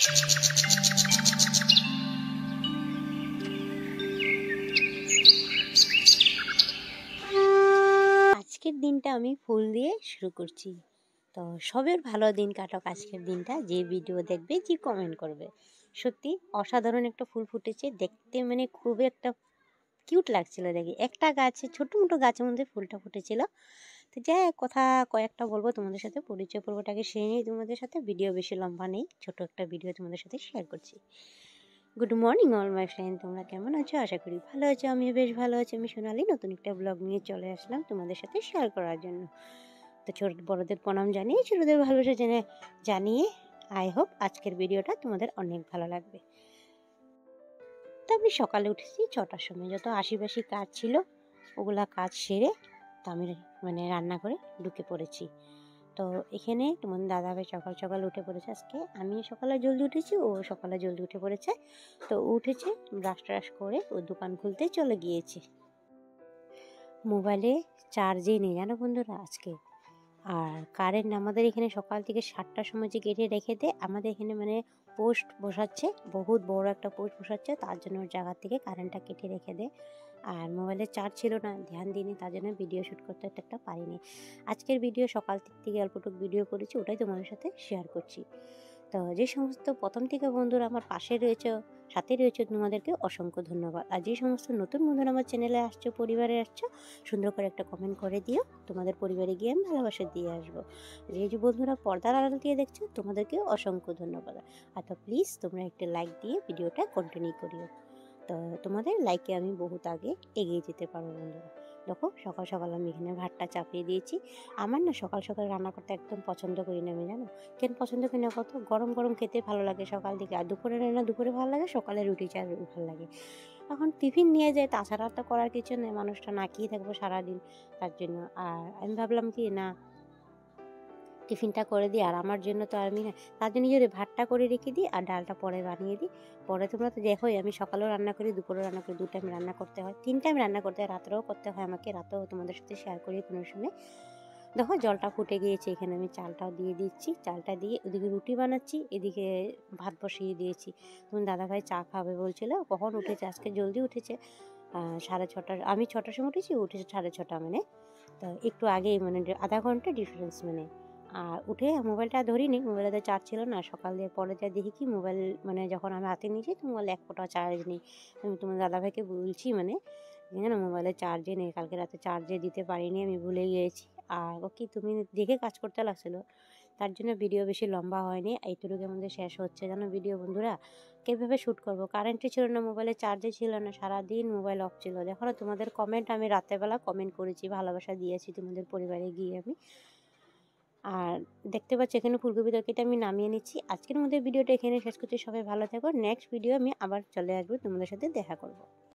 আজকের দিনটা আমি ফুল দিয়ে শুরু করছি। তো সবের ভালো দিন কাটক আজকের দিনটা। যে ভিডিও দেখবে, যে কমেন্ট করবে, সত্যি অসাধারণ একটা ফুল ফুটেছে। দেখতে মানে খুবই একটা কিউট লাগছিল দেখে। একটা গাছে, ছোটো মোটো গাছের মধ্যে ফুলটা ফুটেছিল। তো যাই কথা কয়েকটা বলবো তোমাদের সাথে, পরিচয় পর্বটাকে সেরে নিই তোমাদের সাথে। ভিডিও বেশি লম্বা নেই, ছোট একটা ভিডিও তোমাদের সাথে শেয়ার করছি। Good morning all my friend, তোমরা কেমন আছো? আশা করি ভালো আছো। আমিও বেশ ভালো আছি। আমি সোনালি নতুন একটা ব্লগ নিয়ে চলে আসলাম তোমাদের সাথে শেয়ার করার জন্য। তো ছোট বড়দের প্রণাম জানিয়ে, ছোটদের ভালোবাসা জানিয়ে আই হোপ আজকের ভিডিওটা তোমাদের অনেক ভালো লাগবে। তো আমি সকালে উঠেছি 6টার সময়। যত আশিপাশি কাজ ছিল ওগুলা কাজ সেরে তো আমি মানে রান্না করে ঢুকে পড়েছি। তো এখানে তোমার দাদাভাই সকাল সকাল উঠে পড়েছে। আজকে আমি সকালে জলদি উঠেছি, ও সকালে জলদি উঠে পড়েছে। তো উঠেছে, ব্রাশ ট্রাশ করে ও দোকান খুলতে চলে গিয়েছে। মোবাইলে চার্জই নেই জানো বন্ধুরা আজকে। আর কারেন্ট আমাদের এখানে সকাল থেকে 7টার সময় যে কেটে রেখে দেয়। আমাদের এখানে মানে পোস্ট বসাচ্ছে, বহুত বড় একটা পোস্ট বসাচ্ছে, তার জন্য ওর জায়গা থেকে কারেন্টটা কেটে রেখে দেয়। আর মোবাইলে চার্জ ছিল না, ধ্যান দিইনি, তার জন্য ভিডিও শ্যুট করতে একটা পারিনি। আজকের ভিডিও সকাল থেকে অল্পটুকু ভিডিও করেছি, ওটাই তোমাদের সাথে শেয়ার করছি। তো যে সমস্ত প্রথম থেকে বন্ধুরা আমার পাশে রয়েছে, সাথে রয়েছে, তোমাদেরকে অসংখ্য ধন্যবাদ। আর যে সমস্ত নতুন বন্ধুরা আমার চ্যানেলে আসছো, পরিবারে আসছো, সুন্দর করে একটা কমেন্ট করে দিও। তোমাদের পরিবারে গিয়ে আমি ভালোবাসা দিয়ে আসবো। যে বন্ধুরা পর্দার আড়াল দিয়ে দেখছো, তোমাদেরকেও অসংখ্য ধন্যবাদ। আর তো প্লিজ তোমরা একটা লাইক দিয়ে ভিডিওটা কন্টিনিউ করিও। তো তোমাদের লাইকে আমি বহুত আগে এগিয়ে যেতে পারবো বন্ধুরা। দেখো সকাল সকাল আমি এখানে ভাতটা চাপিয়ে দিয়েছি। আমার না সকাল সকাল রান্না করতে একদম পছন্দ করি না আমি, জানো কেন পছন্দ করি না? কত গরম গরম খেতে ভালো লাগে সকাল দিকে, আর দুপুরে রান্না দুপুরে ভালো লাগে, সকালে রুটি চা ভালো লাগে। এখন টিফিন নিয়ে যায়, তাছাড়া তো করার কিছু নেই, মানুষটা না খেয়ে থাকবো সারাদিন, তার জন্য। আর আমি ভাবলাম কি না, টিফিনটা করে দিই। আর আমার জন্য তো আমি না, তার জন্য যদি ভাতটা করে রেখে দিই আর ডালটা পরে বানিয়ে দিই। পরে তোমরা তো দেখোই আমি সকালেও রান্না করি, দুপুরেও রান্না করি, 2 টাইম রান্না করতে হয়, 3 টাইম রান্না করতে হয়, রাত্রেও করতে হয় আমাকে। রাতেও তোমাদের সাথে শেয়ার করি কোনো সময়। দেখো জলটা ফুটে গিয়েছে, এখানে আমি চালটাও দিয়ে দিচ্ছি। চালটা দিয়ে ওদিকে রুটি বানাচ্ছি, এদিকে ভাত বসিয়ে দিয়েছি। তখন দাদাভাই চা খাবে বলছিল। কখন উঠেছে? আজকে জলদি উঠেছে, 6:30। আমি 6টার সময় উঠেছি, উঠেছে 6:30 মানে। তো একটু আগেই মানে আধা ঘন্টা ডিফারেন্স মানে। আর উঠে মোবাইলটা ধরিনি, মোবাইলে চার্জ ছিল না। সকাল দিয়ে পরে যা দেখি কি মোবাইল মানে যখন আমি হাতে নিয়েছি তো মোবাইলে 1 ফোঁটাও চার্জ নেই। আমি তোমার দাদাভাইকে বলছি মানে, জানো মোবাইলে চার্জে নেই, কালকে রাতে চার্জে দিতে পারিনি, আমি ভুলে গিয়েছি। আর ওকে তুমি দেখে কাজ করতে লাগছিলো, তার জন্য ভিডিও বেশি লম্বা হয়নি। এইটুকুর মধ্যে শেষ হচ্ছে জানো ভিডিও বন্ধুরা। কীভাবে শ্যুট করবো? কারেন্টই ছিল না, মোবাইলে চার্জে ছিল না, সারাদিন মোবাইল অফ ছিল। দেখো না তোমাদের কমেন্ট, আমি রাতেরবেলা কমেন্ট করেছি, ভালোবাসা দিয়েছি তোমাদের পরিবারে গিয়ে আমি। আর দেখতে পাচ্ছি এখানে ফুলকপি তরকারিটা আমি নামিয়ে নিচ্ছি। আজকের মধ্যে ভিডিওটা এখানে শেষ করছি। সবাই ভালো থাকো। নেক্সট ভিডিও আমি আবার চলে আসবো, তোমাদের সাথে দেখা করবো।